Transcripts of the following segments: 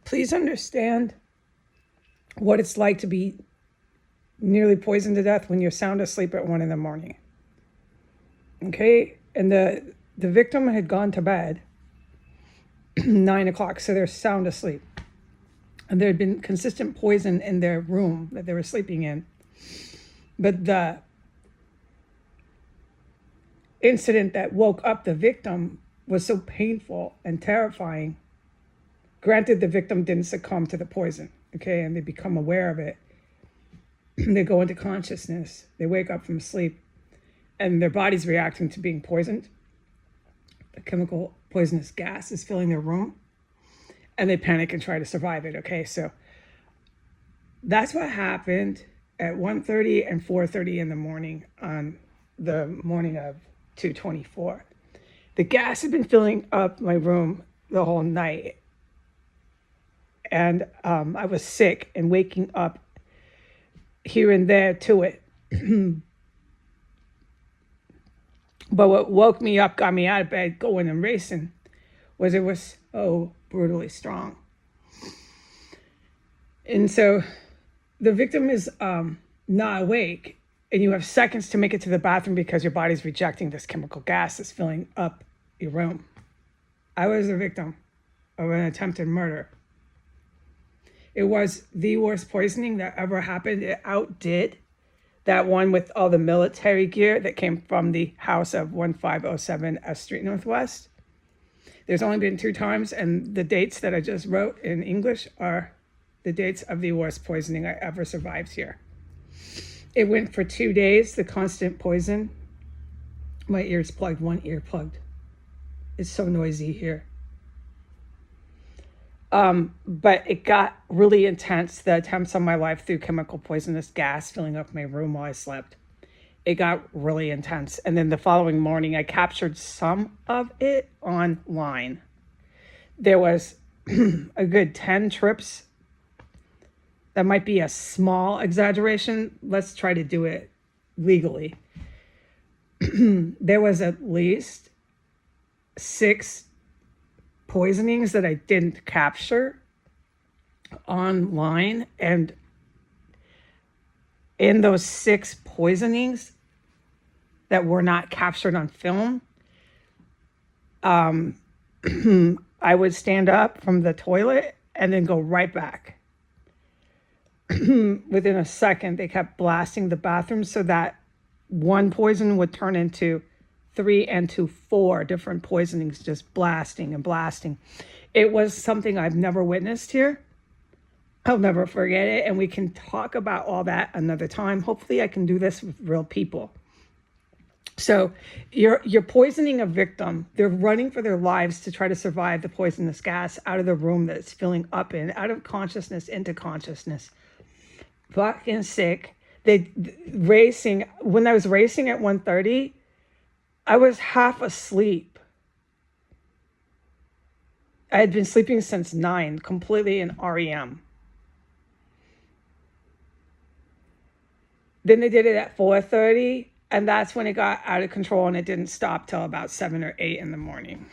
Please understand what it's like to be nearly poisoned to death when you're sound asleep at 1 a.m. Okay? And the victim had gone to bed 9 o'clock, so they're sound asleep. And there had been consistent poison in their room that they were sleeping in. But the incident that woke up the victim was so painful and terrifying. Granted, the victim didn't succumb to the poison, okay, and they become aware of it. They go into consciousness. They wake up from sleep, and their body's reacting to being poisoned. The chemical poisonous gas is filling their room, and they panic and try to survive it, okay? So that's what happened at 1:30 and 4:30 in the morning on the morning of 2/24. The gas had been filling up my room the whole night. And I was sick and waking up here and there to it. But what woke me up, got me out of bed, going and racing, was it was so brutally strong. And so the victim is not awake, and you have seconds to make it to the bathroom because your body's rejecting this chemical gas that's filling up your room. I was a victim of an attempted murder. It was the worst poisoning that ever happened. It outdid that one with all the military gear that came from the house of 1507 S Street Northwest. There's only been 2 times, and the dates that I just wrote in English are the dates of the worst poisoning I ever survived here. It went for 2 days, the constant poison. My ear's plugged, one ear plugged. It's so noisy here. But it got really intense. The attempts on my life through chemical poisonous gas filling up my room while I slept. It got really intense. And then the following morning, I captured some of it online. There was a good 10 trips. That might be a small exaggeration. Let's try to do it legally. There was at least 6 poisonings that I didn't capture online. And in those 6 poisonings that were not captured on film, I would stand up from the toilet and then go right back. Within a second, they kept blasting the bathroom so that one poison would turn into 3 and to 4 different poisonings, just blasting and blasting. It was something I've never witnessed here. I'll never forget it. And we can talk about all that another time. Hopefully I can do this with real people. So you're poisoning a victim. They're running for their lives to try to survive the poisonous gas out of the room that it's filling up in, out of consciousness into consciousness. Fucking sick. Racing. When I was racing at 1:30, I was half asleep. I had been sleeping since 9, completely in REM. Then they did it at 4:30, and that's when it got out of control, and it didn't stop till about 7 or 8 in the morning.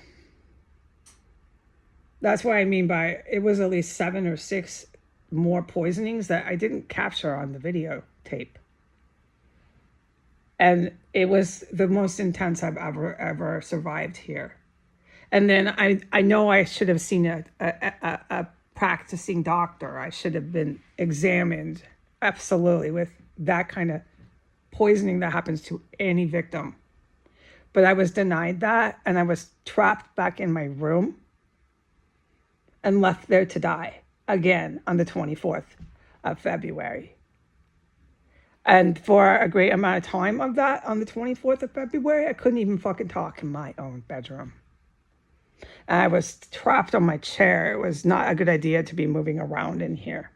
That's what I mean by it was at least 7 or 6 more poisonings that I didn't capture on the videotape. And it was the most intense I've ever survived here. And then I know I should have seen a practicing doctor. I should have been examined, absolutely, with that kind of poisoning that happens to any victim. But I was denied that, and I was trapped back in my room and left there to die again on the 24th of February. And for a great amount of time of that, on the 24th of February, I couldn't even fucking talk in my own bedroom. And I was trapped on my chair. It was not a good idea to be moving around in here.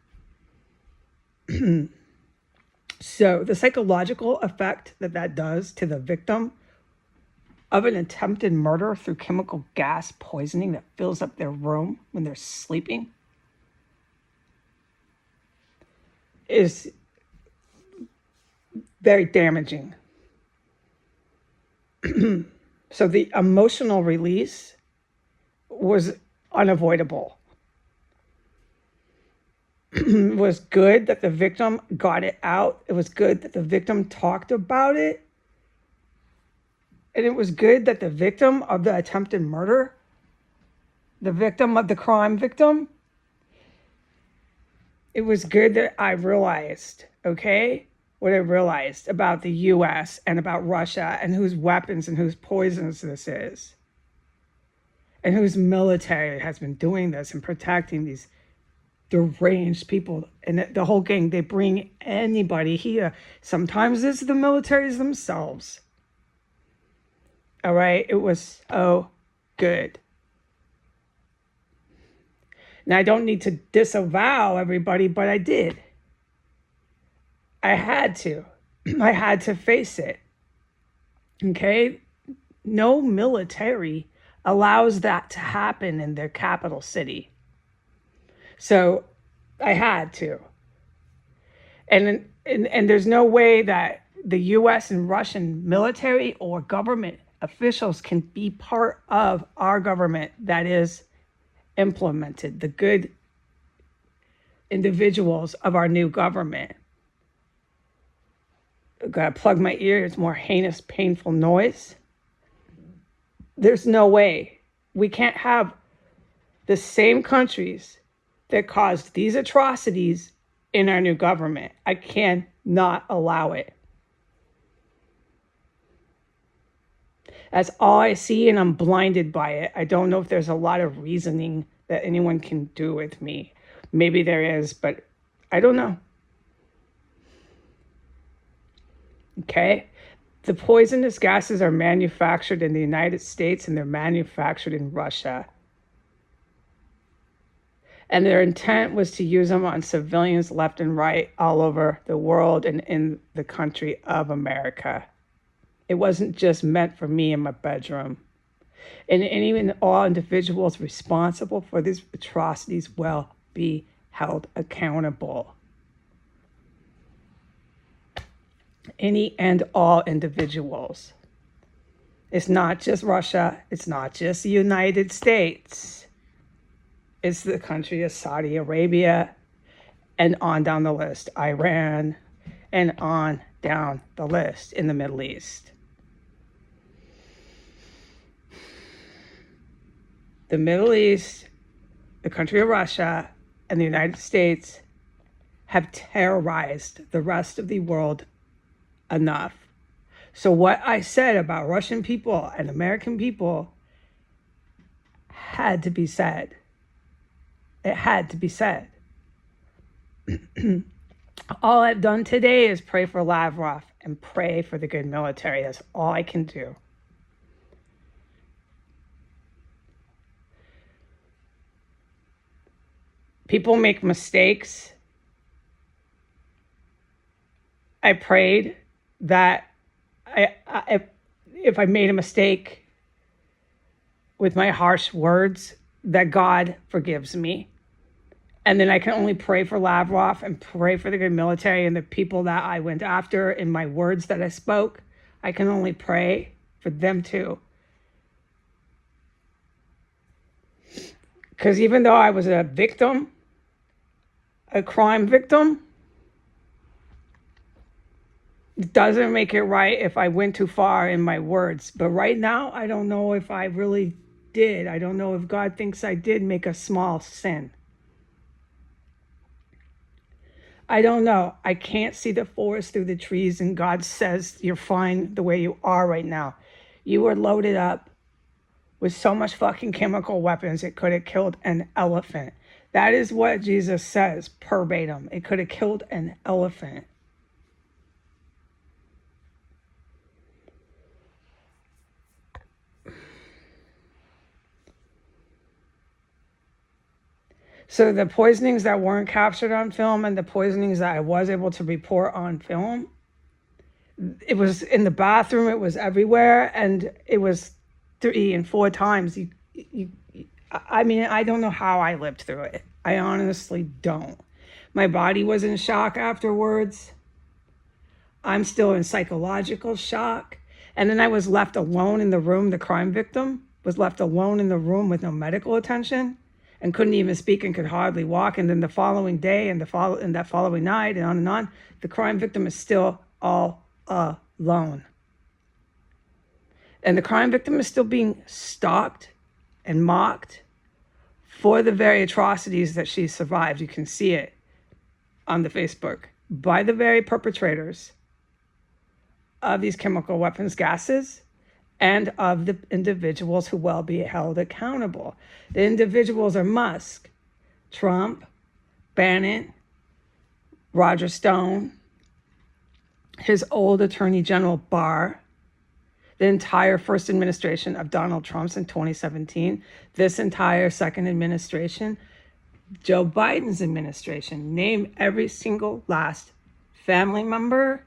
So the psychological effect that does to the victim of an attempted murder through chemical gas poisoning that fills up their room when they're sleeping is very damaging. So the emotional release was unavoidable. It was good that the victim got it out. It was good that the victim talked about it. And it was good that the victim of the attempted murder, the victim of the crime victim, it was good that I realized, okay, what I realized about the US and about Russia and whose weapons and whose poisons this is. And whose military has been doing this and protecting these deranged people. And the whole gang, they bring anybody here. Sometimes it's the militaries themselves. All right, it was so good. Now, I don't need to disavow everybody, but I did. I had to. I had to face it. Okay? No military allows that to happen in their capital city. So I had to. And there's no way that the US and Russian military or government officials can be part of our government that is implemented, the good individuals of our new government. I've got to plug my ear. It's more heinous, painful noise. There's no way. We can't have the same countries that caused these atrocities in our new government. I cannot allow it. That's all I see, and I'm blinded by it. I don't know if there's a lot of reasoning that anyone can do with me. Maybe there is, but I don't know. Okay? The poisonous gases are manufactured in the United States and they're manufactured in Russia. And their intent was to use them on civilians left and right all over the world and in the country of America. It wasn't just meant for me in my bedroom. And even all individuals responsible for these atrocities will be held accountable. Any and all individuals. It's not just Russia. It's not just the United States. It's the country of Saudi Arabia and on down the list, Iran, and on down the list in the Middle East. The Middle East, the country of Russia, and the United States have terrorized the rest of the world enough. So what I said about Russian people and American people had to be said. It had to be said. All I've done today is pray for Lavrov and pray for the good military. That's all I can do. People make mistakes. I prayed that if I made a mistake with my harsh words, that God forgives me. And then I can only pray for Lavrov and pray for the good military and the people that I went after in my words that I spoke. I can only pray for them too. Because even though I was a victim, a crime victim, it doesn't make it right if I went too far in my words. But right now, I don't know if I really did. I don't know if God thinks I did make a small sin. I don't know. I can't see the forest through the trees, and God says you're fine the way you are right now. You were loaded up with so much fucking chemical weapons, it could have killed an elephant. That is what Jesus says, verbatim. It could have killed an elephant. So the poisonings that weren't captured on film and the poisonings that I was able to report on film, it was in the bathroom, it was everywhere, and it was 3 and 4 times. I mean, I don't know how I lived through it. I honestly don't. My body was in shock afterwards. I'm still in psychological shock. And then I was left alone in the room, the crime victim, was left alone in the room with no medical attention and couldn't even speak and could hardly walk. And then the following day and that following night and on, the crime victim is still all alone. And the crime victim is still being stalked and mocked for the very atrocities that she survived. You can see it on the Facebook by the very perpetrators of these chemical weapons gases and of the individuals who will be held accountable. The individuals are Musk, Trump, Bannon, Roger Stone, his old Attorney General Barr, the entire first administration of Donald Trump in 2017, this entire second administration, Joe Biden's administration. Name every single last family member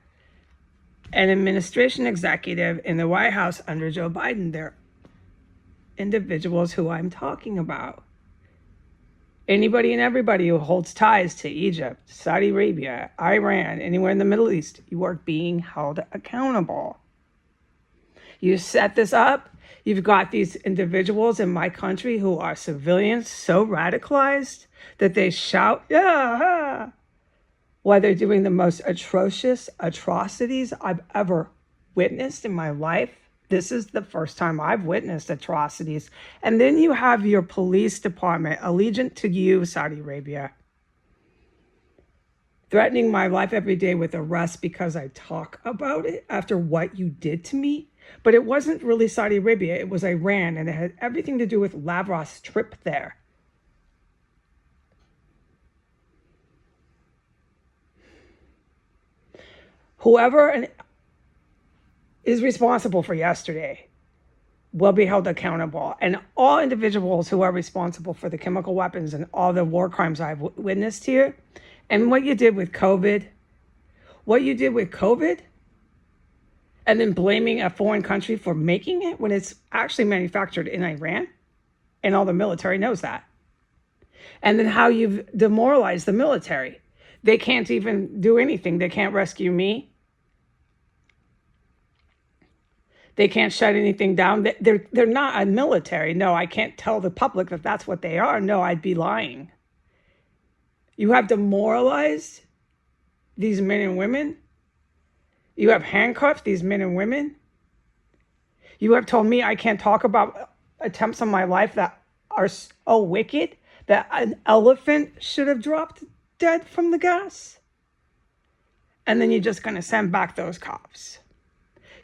and administration executive in the White House under Joe Biden. They're individuals who I'm talking about. Anybody and everybody who holds ties to Egypt, Saudi Arabia, Iran, anywhere in the Middle East, you are being held accountable. You set this up. You've got these individuals in my country who are civilians so radicalized that they shout, yeah, while they're doing the most atrocious atrocities I've ever witnessed in my life. This is the first time I've witnessed atrocities. And then you have your police department, allegiant to you, Saudi Arabia, threatening my life every day with arrest because I talk about it after what you did to me. But it wasn't really Saudi Arabia, it was Iran, and it had everything to do with Lavrov's trip there. Whoever is responsible for yesterday will be held accountable. And all individuals who are responsible for the chemical weapons and all the war crimes I've witnessed here, and what you did with COVID, and then blaming a foreign country for making it when it's actually manufactured in Iran, and all the military knows that. And then how you've demoralized the military. They can't even do anything. They can't rescue me. They can't shut anything down. They're not a military. No, I can't tell the public that that's what they are. No, I'd be lying. You have demoralized these men and women. You have handcuffed these men and women. You have told me I can't talk about attempts on my life that are so wicked that an elephant should have dropped dead from the gas. And then you're just going to send back those cops.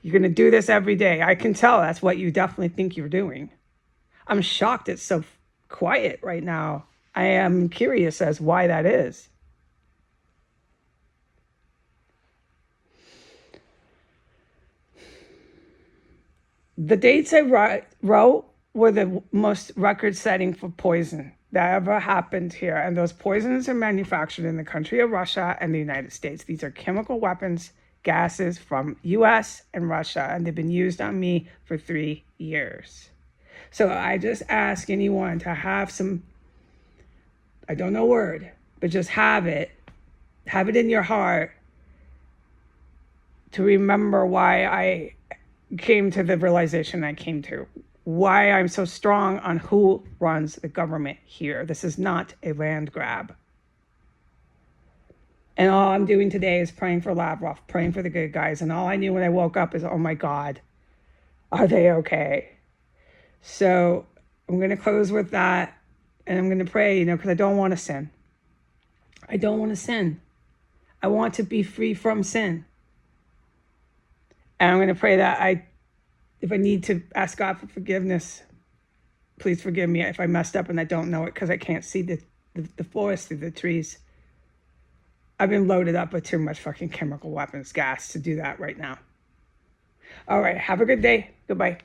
You're going to do this every day. I can tell that's what you definitely think you're doing. I'm shocked it's so quiet right now. I am curious as why that is. The dates I wrote were the most record-setting for poison that ever happened here. And those poisons are manufactured in the country of Russia and the United States. These are chemical weapons, gases from US and Russia, and they've been used on me for 3 years. So I just ask anyone to have some, I don't know word, but just have it in your heart to remember why I came to the realization I came to, why I'm so strong on who runs the government here. This is not a land grab. And all I'm doing today is praying for Lavrov, praying for the good guys. And all I knew when I woke up is, oh my God, are they okay? So I'm going to close with that. And I'm going to pray, because I don't want to sin. I don't want to sin. I want to be free from sin. And I'm going to pray that if I need to ask God for forgiveness, please forgive me if I messed up and I don't know it because I can't see the forest through the trees. I've been loaded up with too much fucking chemical weapons gas to do that right now. All right. Have a good day. Goodbye.